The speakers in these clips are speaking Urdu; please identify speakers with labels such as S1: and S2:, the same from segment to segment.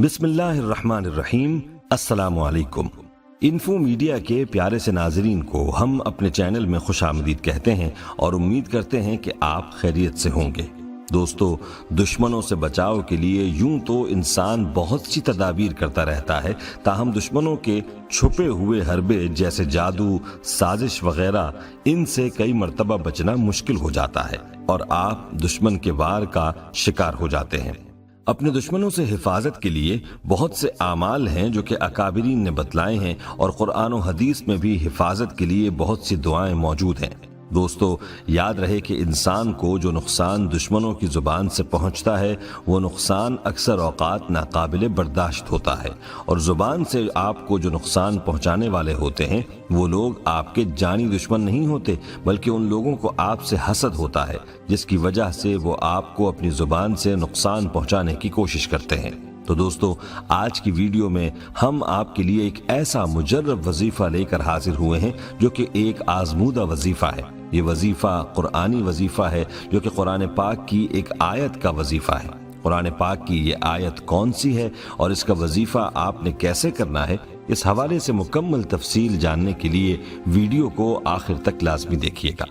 S1: بسم اللہ الرحمن الرحیم۔ السلام علیکم۔ انفو میڈیا کے پیارے سے ناظرین کو ہم اپنے چینل میں خوش آمدید کہتے ہیں اور امید کرتے ہیں کہ آپ خیریت سے ہوں گے۔ دوستو، دشمنوں سے بچاؤ کے لیے یوں تو انسان بہت سی تدابیر کرتا رہتا ہے، تاہم دشمنوں کے چھپے ہوئے حربے جیسے جادو، سازش وغیرہ، ان سے کئی مرتبہ بچنا مشکل ہو جاتا ہے اور آپ دشمن کے وار کا شکار ہو جاتے ہیں۔ اپنے دشمنوں سے حفاظت کے لیے بہت سے اعمال ہیں جو کہ اکابرین نے بتلائے ہیں، اور قرآن و حدیث میں بھی حفاظت کے لیے بہت سی دعائیں موجود ہیں۔ دوستو، یاد رہے کہ انسان کو جو نقصان دشمنوں کی زبان سے پہنچتا ہے وہ نقصان اکثر اوقات ناقابل برداشت ہوتا ہے، اور زبان سے آپ کو جو نقصان پہنچانے والے ہوتے ہیں وہ لوگ آپ کے جانی دشمن نہیں ہوتے، بلکہ ان لوگوں کو آپ سے حسد ہوتا ہے، جس کی وجہ سے وہ آپ کو اپنی زبان سے نقصان پہنچانے کی کوشش کرتے ہیں۔ تو دوستو، آج کی ویڈیو میں ہم آپ کے لیے ایک ایسا مجرب وظیفہ لے کر حاضر ہوئے ہیں جو کہ ایک آزمودہ وظیفہ ہے۔ یہ وظیفہ قرآنی وظیفہ ہے جو کہ قرآن پاک کی ایک آیت کا وظیفہ ہے۔ قرآن پاک کی یہ آیت کون سی ہے اور اس کا وظیفہ آپ نے کیسے کرنا ہے، اس حوالے سے مکمل تفصیل جاننے کے لیے ویڈیو کو آخر تک لازمی دیکھیے گا۔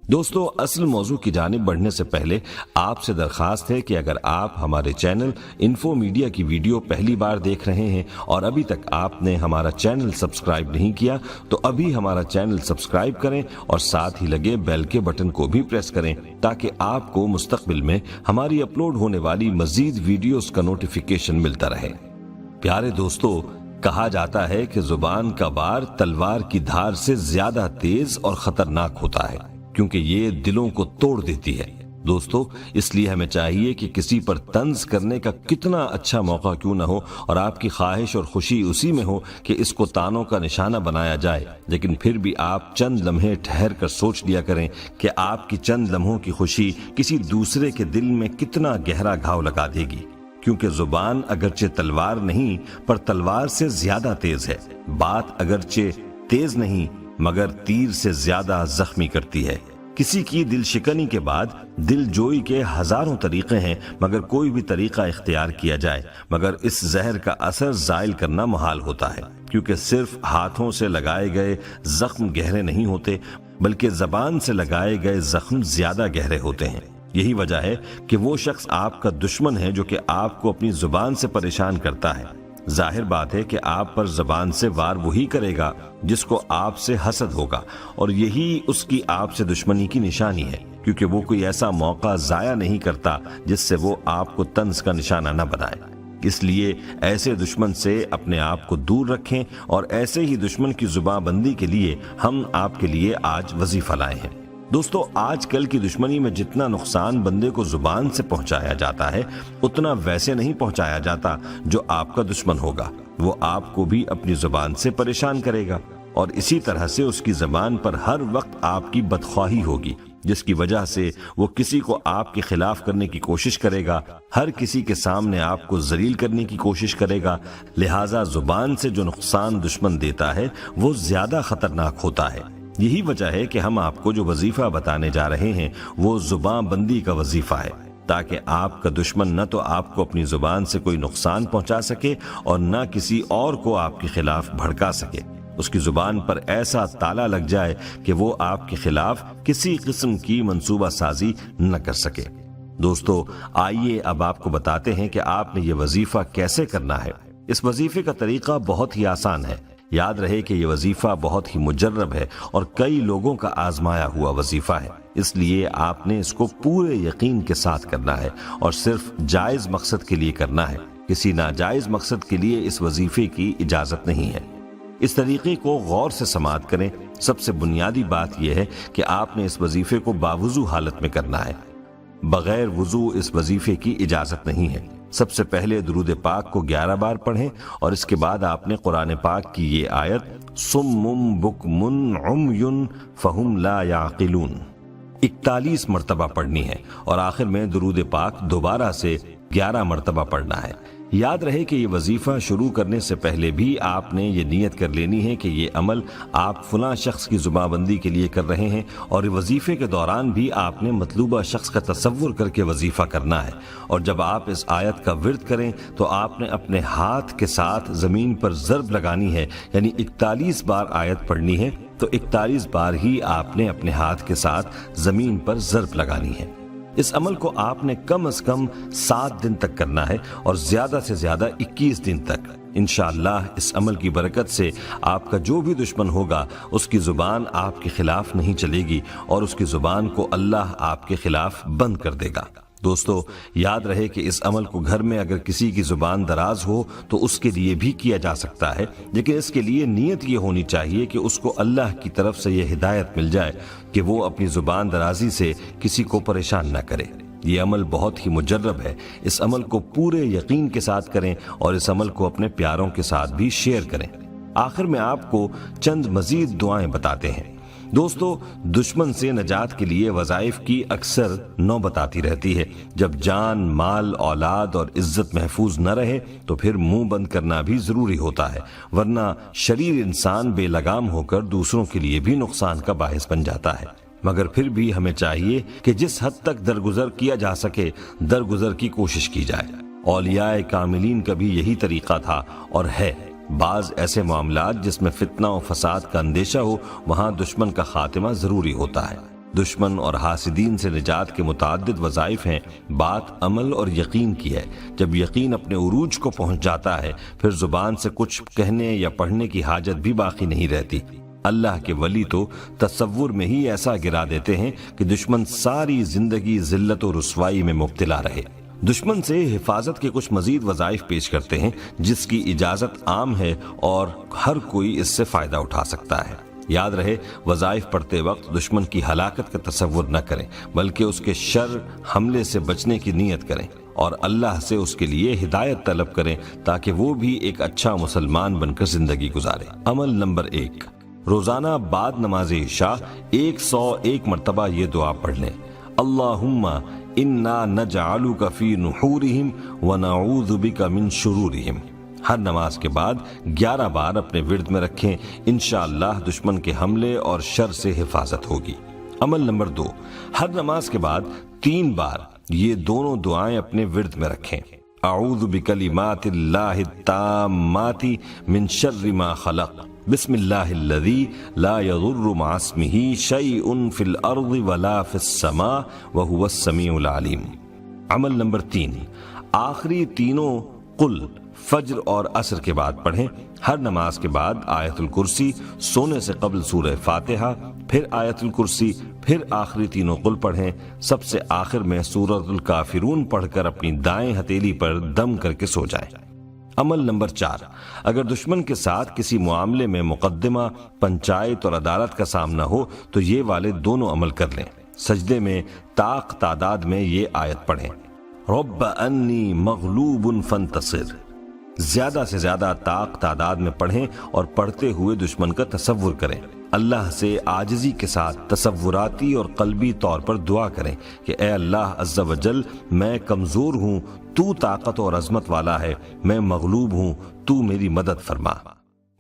S1: دوستو، اصل موضوع کی جانب بڑھنے سے پہلے آپ سے درخواست ہے کہ اگر آپ ہمارے چینل انفو میڈیا کی ویڈیو پہلی بار دیکھ رہے ہیں اور ابھی تک آپ نے ہمارا چینل سبسکرائب نہیں کیا تو ابھی ہمارا چینل سبسکرائب کریں اور ساتھ ہی لگے بیل کے بٹن کو بھی پریس کریں تاکہ آپ کو مستقبل میں ہماری اپلوڈ ہونے والی مزید ویڈیوز کا نوٹیفیکیشن ملتا رہے۔ پیارے دوستو، کہا جاتا ہے کہ زبان کا وار تلوار کی دھار سے زیادہ تیز اور خطرناک ہوتا ہے، کیونکہ یہ دلوں کو توڑ دیتی ہے۔ دوستو، اس لیے ہمیں چاہیے کہ کسی پر طنز کرنے کا کتنا اچھا موقع کیوں نہ ہو اور آپ کی خواہش اور خوشی اسی میں ہو کہ اس کو تانوں کا نشانہ بنایا جائے، لیکن پھر بھی آپ چند لمحے ٹھہر کر سوچ لیا کریں کہ آپ کی چند لمحوں کی خوشی کسی دوسرے کے دل میں کتنا گہرا گھاؤ لگا دے گی، کیونکہ زبان اگرچہ تلوار نہیں پر تلوار سے زیادہ تیز ہے۔ بات اگرچہ تیز نہیں مگر تیر سے زیادہ زخمی کرتی ہے۔ کسی کی دل شکنی کے بعد دل جوئی کے ہزاروں طریقے ہیں، مگر کوئی بھی طریقہ اختیار کیا جائے مگر اس زہر کا اثر زائل کرنا محال ہوتا ہے، کیونکہ صرف ہاتھوں سے لگائے گئے زخم گہرے نہیں ہوتے بلکہ زبان سے لگائے گئے زخم زیادہ گہرے ہوتے ہیں۔ یہی وجہ ہے کہ وہ شخص آپ کا دشمن ہے جو کہ آپ کو اپنی زبان سے پریشان کرتا ہے۔ ظاہر بات ہے کہ آپ پر زبان سے وار وہی کرے گا جس کو آپ سے حسد ہوگا، اور یہی اس کی آپ سے دشمنی کی نشانی ہے، کیونکہ وہ کوئی ایسا موقع ضائع نہیں کرتا جس سے وہ آپ کو طنز کا نشانہ نہ بنائے۔ اس لیے ایسے دشمن سے اپنے آپ کو دور رکھیں، اور ایسے ہی دشمن کی زبان بندی کے لیے ہم آپ کے لیے آج وظیفہ لائے ہیں۔ دوستو، آج کل کی دشمنی میں جتنا نقصان بندے کو زبان سے پہنچایا جاتا ہے اتنا ویسے نہیں پہنچایا جاتا۔ جو آپ کا دشمن ہوگا وہ آپ کو بھی اپنی زبان سے پریشان کرے گا، اور اسی طرح سے اس کی زبان پر ہر وقت آپ کی بدخواہی ہوگی، جس کی وجہ سے وہ کسی کو آپ کے خلاف کرنے کی کوشش کرے گا، ہر کسی کے سامنے آپ کو ذلیل کرنے کی کوشش کرے گا۔ لہٰذا زبان سے جو نقصان دشمن دیتا ہے وہ زیادہ خطرناک ہوتا ہے۔ یہی وجہ ہے کہ ہم آپ کو جو وظیفہ بتانے جا رہے ہیں وہ زبان بندی کا وظیفہ ہے، تاکہ آپ کا دشمن نہ تو آپ کو اپنی زبان سے کوئی نقصان پہنچا سکے اور نہ کسی اور کو آپ کے خلاف بھڑکا سکے۔ اس کی زبان پر ایسا تالا لگ جائے کہ وہ آپ کے خلاف کسی قسم کی منصوبہ سازی نہ کر سکے۔ دوستو، آئیے اب آپ کو بتاتے ہیں کہ آپ نے یہ وظیفہ کیسے کرنا ہے۔ اس وظیفے کا طریقہ بہت ہی آسان ہے۔ یاد رہے کہ یہ وظیفہ بہت ہی مجرب ہے اور کئی لوگوں کا آزمایا ہوا وظیفہ ہے، اس لیے آپ نے اس کو پورے یقین کے ساتھ کرنا ہے اور صرف جائز مقصد کے لیے کرنا ہے۔ کسی ناجائز مقصد کے لیے اس وظیفے کی اجازت نہیں ہے۔ اس طریقے کو غور سے سماعت کریں۔ سب سے بنیادی بات یہ ہے کہ آپ نے اس وظیفے کو باوضو حالت میں کرنا ہے۔ بغیر وضو اس وظیفے کی اجازت نہیں ہے۔ سب سے پہلے درود پاک کو 11 بار پڑھیں، اور اس کے بعد آپ نے قرآن پاک کی یہ آیت صم بکم عمی فہم لا یعقلون 41 مرتبہ پڑھنی ہے، اور آخر میں درود پاک دوبارہ سے 11 مرتبہ پڑھنا ہے۔ یاد رہے کہ یہ وظیفہ شروع کرنے سے پہلے بھی آپ نے یہ نیت کر لینی ہے کہ یہ عمل آپ فلاں شخص کی زبان بندی کے لیے کر رہے ہیں، اور وظیفے کے دوران بھی آپ نے مطلوبہ شخص کا تصور کر کے وظیفہ کرنا ہے۔ اور جب آپ اس آیت کا ورد کریں تو آپ نے اپنے ہاتھ کے ساتھ زمین پر ضرب لگانی ہے، یعنی 41 بار آیت پڑھنی ہے تو 41 بار ہی آپ نے اپنے ہاتھ کے ساتھ زمین پر ضرب لگانی ہے۔ اس عمل کو آپ نے کم از کم 7 دن تک کرنا ہے اور زیادہ سے زیادہ 21 دن تک۔ انشاءاللہ اس عمل کی برکت سے آپ کا جو بھی دشمن ہوگا اس کی زبان آپ کے خلاف نہیں چلے گی اور اس کی زبان کو اللہ آپ کے خلاف بند کر دے گا۔ دوستو، یاد رہے کہ اس عمل کو گھر میں اگر کسی کی زبان دراز ہو تو اس کے لیے بھی کیا جا سکتا ہے، لیکن اس کے لیے نیت یہ ہونی چاہیے کہ اس کو اللہ کی طرف سے یہ ہدایت مل جائے کہ وہ اپنی زبان درازی سے کسی کو پریشان نہ کرے۔ یہ عمل بہت ہی مجرب ہے، اس عمل کو پورے یقین کے ساتھ کریں اور اس عمل کو اپنے پیاروں کے ساتھ بھی شیئر کریں۔ آخر میں آپ کو چند مزید دعائیں بتاتے ہیں۔ دوستو، دشمن سے نجات کے لیے وظائف کی اکثر نوبت آتی رہتی ہے۔ جب جان، مال، اولاد اور عزت محفوظ نہ رہے تو پھر منہ بند کرنا بھی ضروری ہوتا ہے، ورنہ شریر انسان بے لگام ہو کر دوسروں کے لیے بھی نقصان کا باعث بن جاتا ہے۔ مگر پھر بھی ہمیں چاہیے کہ جس حد تک درگزر کیا جا سکے درگزر کی کوشش کی جائے۔ اولیاء کاملین کا بھی یہی طریقہ تھا اور ہے۔ بعض ایسے معاملات جس میں فتنہ و فساد کا اندیشہ ہو وہاں دشمن کا خاتمہ ضروری ہوتا ہے۔ دشمن اور حاسدین سے نجات کے متعدد وظائف ہیں، بات عمل اور یقین کی ہے۔ جب یقین اپنے عروج کو پہنچ جاتا ہے پھر زبان سے کچھ کہنے یا پڑھنے کی حاجت بھی باقی نہیں رہتی۔ اللہ کے ولی تو تصور میں ہی ایسا گرا دیتے ہیں کہ دشمن ساری زندگی ذلت و رسوائی میں مبتلا رہے۔ دشمن سے حفاظت کے کچھ مزید وظائف پیش کرتے ہیں جس کی اجازت عام ہے اور ہر کوئی اس سے فائدہ اٹھا سکتا ہے۔ یاد رہے، وظائف پڑھتے وقت دشمن کی ہلاکت کا تصور نہ کریں بلکہ اس کے شر حملے سے بچنے کی نیت کریں اور اللہ سے اس کے لیے ہدایت طلب کریں تاکہ وہ بھی ایک اچھا مسلمان بن کر زندگی گزارے۔ عمل نمبر 1، روزانہ بعد نماز عشاء 101 مرتبہ یہ دعا پڑھ لیں۔ اللہم انا نجعلک فی نحورہم ونعوذ بک من شرورہم۔ ہر نماز کے بعد 11 بار اپنے ورد میں رکھیں، انشاءاللہ دشمن کے حملے اور شر سے حفاظت ہوگی۔ عمل نمبر 2، ہر نماز کے بعد 3 بار یہ دونوں دعائیں اپنے ورد میں رکھیں۔ اعوذ بکلمات اللہ التامات من شر ما خلق، بسم اللہ الذی لا یضر مع اسمہ شیء فی الارض ولا فی السماء وہو السمیع العلیم۔ عمل نمبر 3، آخری تینوں قل فجر اور عصر کے بعد پڑھیں۔ ہر نماز کے بعد آیت الکرسی، سونے سے قبل سورہ فاتحہ، پھر آیت الکرسی، پھر آخری تینوں قل پڑھیں۔ سب سے آخر میں سورۃ الکافرون پڑھ کر اپنی دائیں ہتھیلی پر دم کر کے سو جائیں۔ عمل نمبر 4، اگر دشمن کے ساتھ کسی معاملے میں مقدمہ، پنچایت اور عدالت کا سامنا ہو تو یہ والے دونوں عمل کر لیں۔ سجدے میں طاق تعداد میں یہ آیت پڑھیں، رب انی مغلوب فانتصر۔ زیادہ سے زیادہ طاق تعداد میں پڑھیں اور پڑھتے ہوئے دشمن کا تصور کریں۔ اللہ سے عاجزی کے ساتھ تصوراتی اور قلبی طور پر دعا کریں کہ اے اللہ عز و جل، میں کمزور ہوں، تو طاقت اور عظمت والا ہے، میں مغلوب ہوں، تو میری مدد فرما۔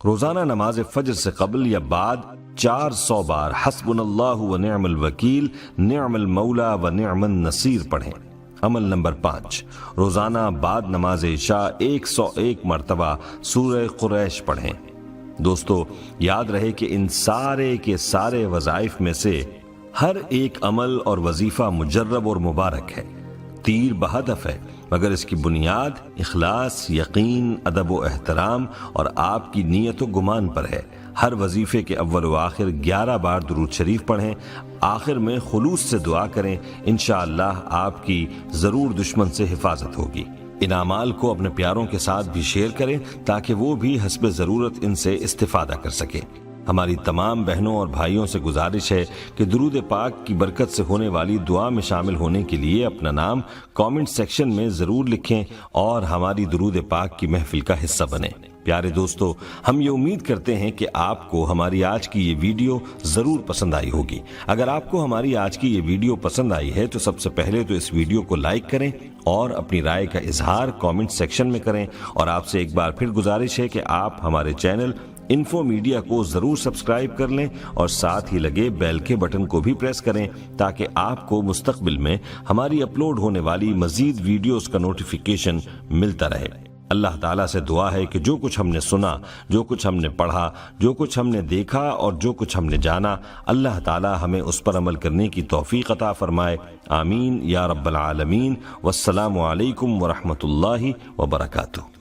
S1: روزانہ نماز فجر سے قبل یا بعد 400 بار حسبنا اللہ و نعم الوکیل، نعم المولا و نعم النصیر پڑھیں۔ عمل نمبر 5، روزانہ بعد نماز عشاء 101 مرتبہ سورہ قریش پڑھیں۔ دوستو، یاد رہے کہ ان سارے کے سارے وظائف میں سے ہر ایک عمل اور وظیفہ مجرب اور مبارک ہے، تیر بہدف ہے، مگر اس کی بنیاد اخلاص، یقین، ادب و احترام اور آپ کی نیت و گمان پر ہے۔ ہر وظیفے کے اول و آخر 11 بار درود شریف پڑھیں، آخر میں خلوص سے دعا کریں، انشاءاللہ آپ کی ضرور دشمن سے حفاظت ہوگی۔ ان اعمال کو اپنے پیاروں کے ساتھ بھی شیئر کریں تاکہ وہ بھی حسب ضرورت ان سے استفادہ کر سکیں۔ ہماری تمام بہنوں اور بھائیوں سے گزارش ہے کہ درود پاک کی برکت سے ہونے والی دعا میں شامل ہونے کے لیے اپنا نام کامنٹ سیکشن میں ضرور لکھیں اور ہماری درود پاک کی محفل کا حصہ بنیں۔ پیارے دوستو، ہم یہ امید کرتے ہیں کہ آپ کو ہماری آج کی یہ ویڈیو ضرور پسند آئی ہوگی۔ اگر آپ کو ہماری آج کی یہ ویڈیو پسند آئی ہے تو سب سے پہلے تو اس ویڈیو کو لائک کریں اور اپنی رائے کا اظہار کامنٹ سیکشن میں کریں، اور آپ سے ایک بار پھر گزارش ہے کہ آپ ہمارے چینل انفو میڈیا کو ضرور سبسکرائب کر لیں اور ساتھ ہی لگے بیل کے بٹن کو بھی پریس کریں تاکہ آپ کو مستقبل میں ہماری اپلوڈ ہونے والی مزید ویڈیوز کا نوٹیفیکیشن ملتا رہے۔ اللہ تعالیٰ سے دعا ہے کہ جو کچھ ہم نے سنا، جو کچھ ہم نے پڑھا، جو کچھ ہم نے دیکھا اور جو کچھ ہم نے جانا، اللہ تعالیٰ ہمیں اس پر عمل کرنے کی توفیق عطا فرمائے۔ آمین یا رب العالمین۔ والسلام علیکم ورحمۃ اللہ وبرکاتہ۔